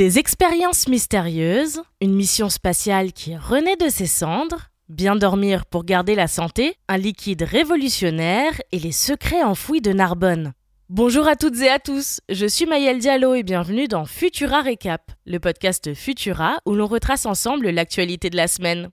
Des expériences mystérieuses, une mission spatiale qui renaît de ses cendres, bien dormir pour garder la santé, un liquide révolutionnaire et les secrets enfouis de Narbonne. Bonjour à toutes et à tous, je suis Maëlle Diallo et bienvenue dans Futura Récap, le podcast Futura où l'on retrace ensemble l'actualité de la semaine.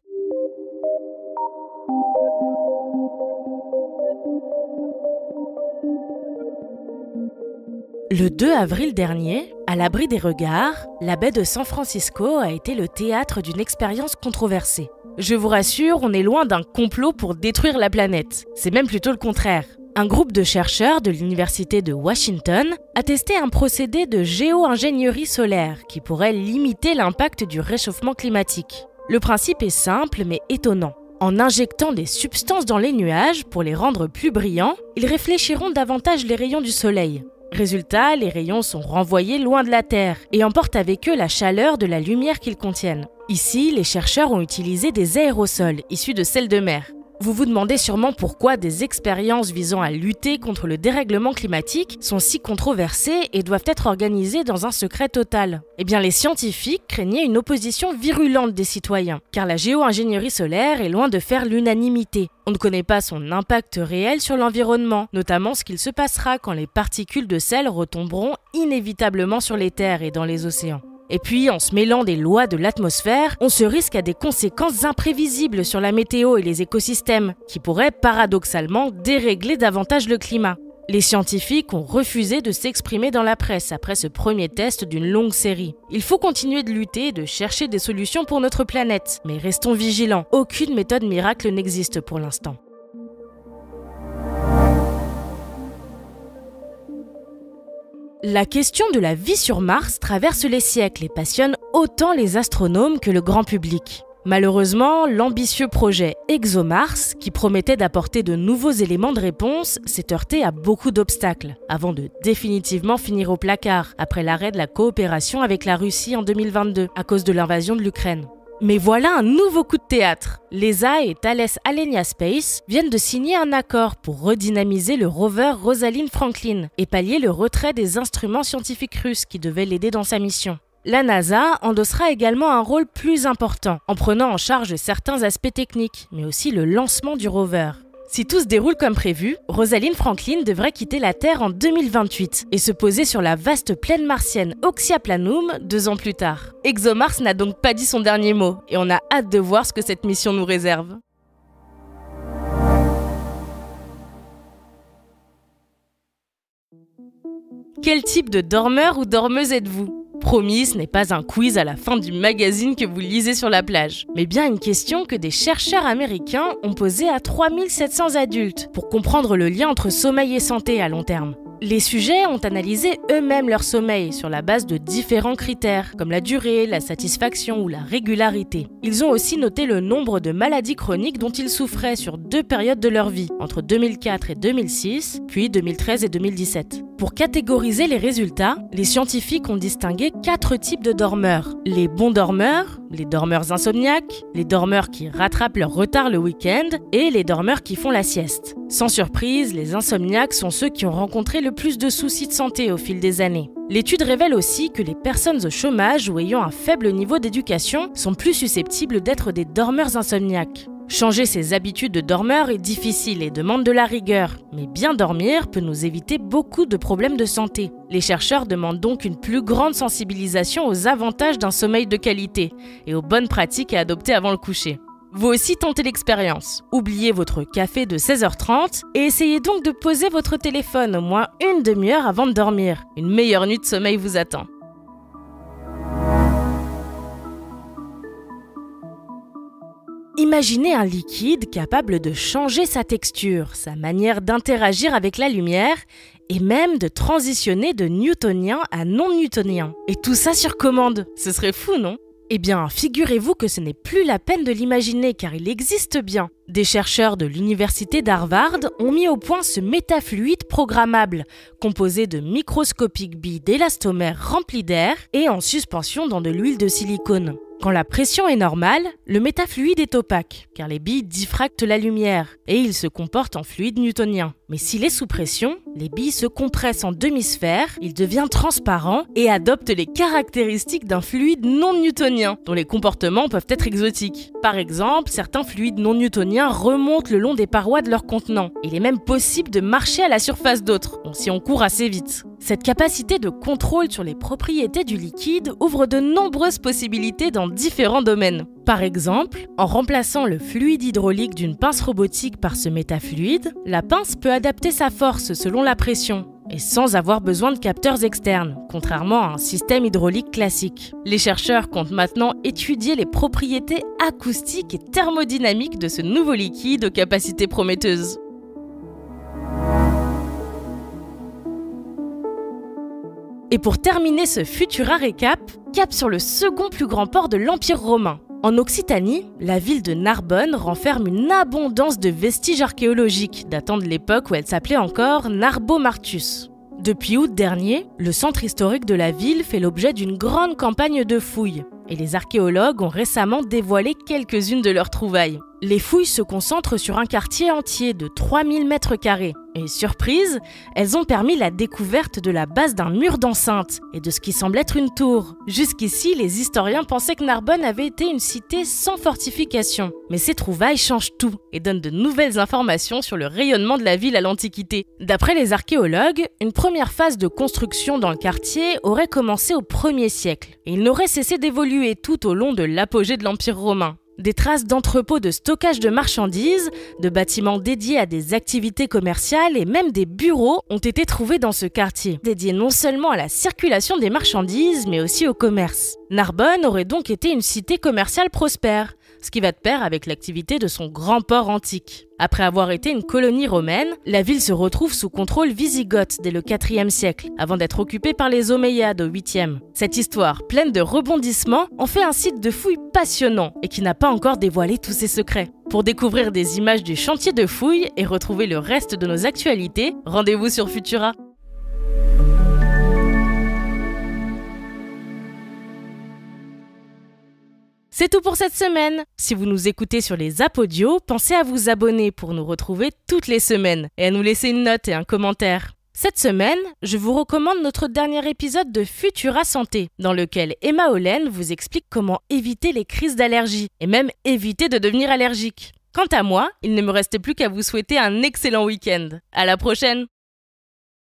Le 2 avril dernier, à l'abri des regards, la baie de San Francisco a été le théâtre d'une expérience controversée. Je vous rassure, on est loin d'un complot pour détruire la planète. C'est même plutôt le contraire. Un groupe de chercheurs de l'Université de Washington a testé un procédé de géo-ingénierie solaire qui pourrait limiter l'impact du réchauffement climatique. Le principe est simple mais étonnant. En injectant des substances dans les nuages pour les rendre plus brillants, ils réfléchiront davantage les rayons du soleil. Résultat, les rayons sont renvoyés loin de la Terre et emportent avec eux la chaleur de la lumière qu'ils contiennent. Ici, les chercheurs ont utilisé des aérosols issus de sel de mer. Vous vous demandez sûrement pourquoi des expériences visant à lutter contre le dérèglement climatique sont si controversées et doivent être organisées dans un secret total. Eh bien, les scientifiques craignaient une opposition virulente des citoyens, car la géo-ingénierie solaire est loin de faire l'unanimité. On ne connaît pas son impact réel sur l'environnement, notamment ce qu'il se passera quand les particules de sel retomberont inévitablement sur les terres et dans les océans. Et puis, en se mêlant des lois de l'atmosphère, on se risque à des conséquences imprévisibles sur la météo et les écosystèmes, qui pourraient paradoxalement dérégler davantage le climat. Les scientifiques ont refusé de s'exprimer dans la presse après ce premier test d'une longue série. Il faut continuer de lutter et de chercher des solutions pour notre planète, mais restons vigilants, aucune méthode miracle n'existe pour l'instant. La question de la vie sur Mars traverse les siècles et passionne autant les astronomes que le grand public. Malheureusement, l'ambitieux projet ExoMars, qui promettait d'apporter de nouveaux éléments de réponse, s'est heurté à beaucoup d'obstacles, avant de définitivement finir au placard, après l'arrêt de la coopération avec la Russie en 2022, à cause de l'invasion de l'Ukraine. Mais voilà un nouveau coup de théâtre. L'ESA et Thales Alenia Space viennent de signer un accord pour redynamiser le rover Rosalind Franklin et pallier le retrait des instruments scientifiques russes qui devaient l'aider dans sa mission. La NASA endossera également un rôle plus important, en prenant en charge certains aspects techniques, mais aussi le lancement du rover. Si tout se déroule comme prévu, Rosalind Franklin devrait quitter la Terre en 2028 et se poser sur la vaste plaine martienne Oxyaplanum 2 ans plus tard. ExoMars n'a donc pas dit son dernier mot et on a hâte de voir ce que cette mission nous réserve. Quel type de dormeur ou dormeuse êtes-vous ? Promis, ce n'est pas un quiz à la fin du magazine que vous lisez sur la plage, mais bien une question que des chercheurs américains ont posée à 3700 adultes pour comprendre le lien entre sommeil et santé à long terme. Les sujets ont analysé eux-mêmes leur sommeil sur la base de différents critères, comme la durée, la satisfaction ou la régularité. Ils ont aussi noté le nombre de maladies chroniques dont ils souffraient sur 2 périodes de leur vie, entre 2004 et 2006, puis 2013 et 2017. Pour catégoriser les résultats, les scientifiques ont distingué 4 types de dormeurs. Les bons dormeurs, les dormeurs insomniaques, les dormeurs qui rattrapent leur retard le week-end et les dormeurs qui font la sieste. Sans surprise, les insomniaques sont ceux qui ont rencontré le plus de soucis de santé au fil des années. L'étude révèle aussi que les personnes au chômage ou ayant un faible niveau d'éducation sont plus susceptibles d'être des dormeurs insomniaques. Changer ses habitudes de dormeur est difficile et demande de la rigueur, mais bien dormir peut nous éviter beaucoup de problèmes de santé. Les chercheurs demandent donc une plus grande sensibilisation aux avantages d'un sommeil de qualité et aux bonnes pratiques à adopter avant le coucher. Vous aussi tentez l'expérience. Oubliez votre café de 16h30 et essayez donc de poser votre téléphone au moins une demi-heure avant de dormir. Une meilleure nuit de sommeil vous attend. Imaginez un liquide capable de changer sa texture, sa manière d'interagir avec la lumière et même de transitionner de newtonien à non-newtonien. Et tout ça sur commande. Ce serait fou, non ? Eh bien, figurez-vous que ce n'est plus la peine de l'imaginer car il existe bien. Des chercheurs de l'université d'Harvard ont mis au point ce métafluide programmable, composé de microscopiques billes d'élastomère remplies d'air et en suspension dans de l'huile de silicone. Quand la pression est normale, le métafluide est opaque, car les billes diffractent la lumière, et il se comporte en fluide newtonien. Mais s'il est sous pression, les billes se compressent en demi-sphère, il devient transparent et adopte les caractéristiques d'un fluide non newtonien, dont les comportements peuvent être exotiques. Par exemple, certains fluides non newtoniens remontent le long des parois de leur contenant. Il est même possible de marcher à la surface d'autres, si on court assez vite. Cette capacité de contrôle sur les propriétés du liquide ouvre de nombreuses possibilités dans différents domaines. Par exemple, en remplaçant le fluide hydraulique d'une pince robotique par ce métafluide, la pince peut adapter sa force selon la pression, et sans avoir besoin de capteurs externes, contrairement à un système hydraulique classique. Les chercheurs comptent maintenant étudier les propriétés acoustiques et thermodynamiques de ce nouveau liquide aux capacités prometteuses. Et pour terminer ce Futura récap, cap sur le second plus grand port de l'Empire romain. En Occitanie, la ville de Narbonne renferme une abondance de vestiges archéologiques datant de l'époque où elle s'appelait encore Narbo-Martus. Depuis août dernier, le centre historique de la ville fait l'objet d'une grande campagne de fouilles, et les archéologues ont récemment dévoilé quelques-unes de leurs trouvailles. Les fouilles se concentrent sur un quartier entier de 3000 mètres carrés. Et surprise, elles ont permis la découverte de la base d'un mur d'enceinte et de ce qui semble être une tour. Jusqu'ici, les historiens pensaient que Narbonne avait été une cité sans fortification. Mais ces trouvailles changent tout et donnent de nouvelles informations sur le rayonnement de la ville à l'Antiquité. D'après les archéologues, une première phase de construction dans le quartier aurait commencé au 1er siècle. Et il n'aurait cessé d'évoluer tout au long de l'apogée de l'Empire romain. Des traces d'entrepôts de stockage de marchandises, de bâtiments dédiés à des activités commerciales et même des bureaux ont été trouvés dans ce quartier, dédiés non seulement à la circulation des marchandises, mais aussi au commerce. Narbonne aurait donc été une cité commerciale prospère, ce qui va de pair avec l'activité de son grand port antique. Après avoir été une colonie romaine, la ville se retrouve sous contrôle wisigoth dès le IVe siècle, avant d'être occupée par les Omeyyades au 8e. Cette histoire, pleine de rebondissements, en fait un site de fouilles passionnant et qui n'a pas encore dévoilé tous ses secrets. Pour découvrir des images du chantier de fouilles et retrouver le reste de nos actualités, rendez-vous sur Futura. C'est tout pour cette semaine. Si vous nous écoutez sur les apps audio, pensez à vous abonner pour nous retrouver toutes les semaines et à nous laisser une note et un commentaire. Cette semaine, je vous recommande notre dernier épisode de Futura Santé, dans lequel Emma Hollen vous explique comment éviter les crises d'allergie et même éviter de devenir allergique. Quant à moi, il ne me reste plus qu'à vous souhaiter un excellent week-end. À la prochaine!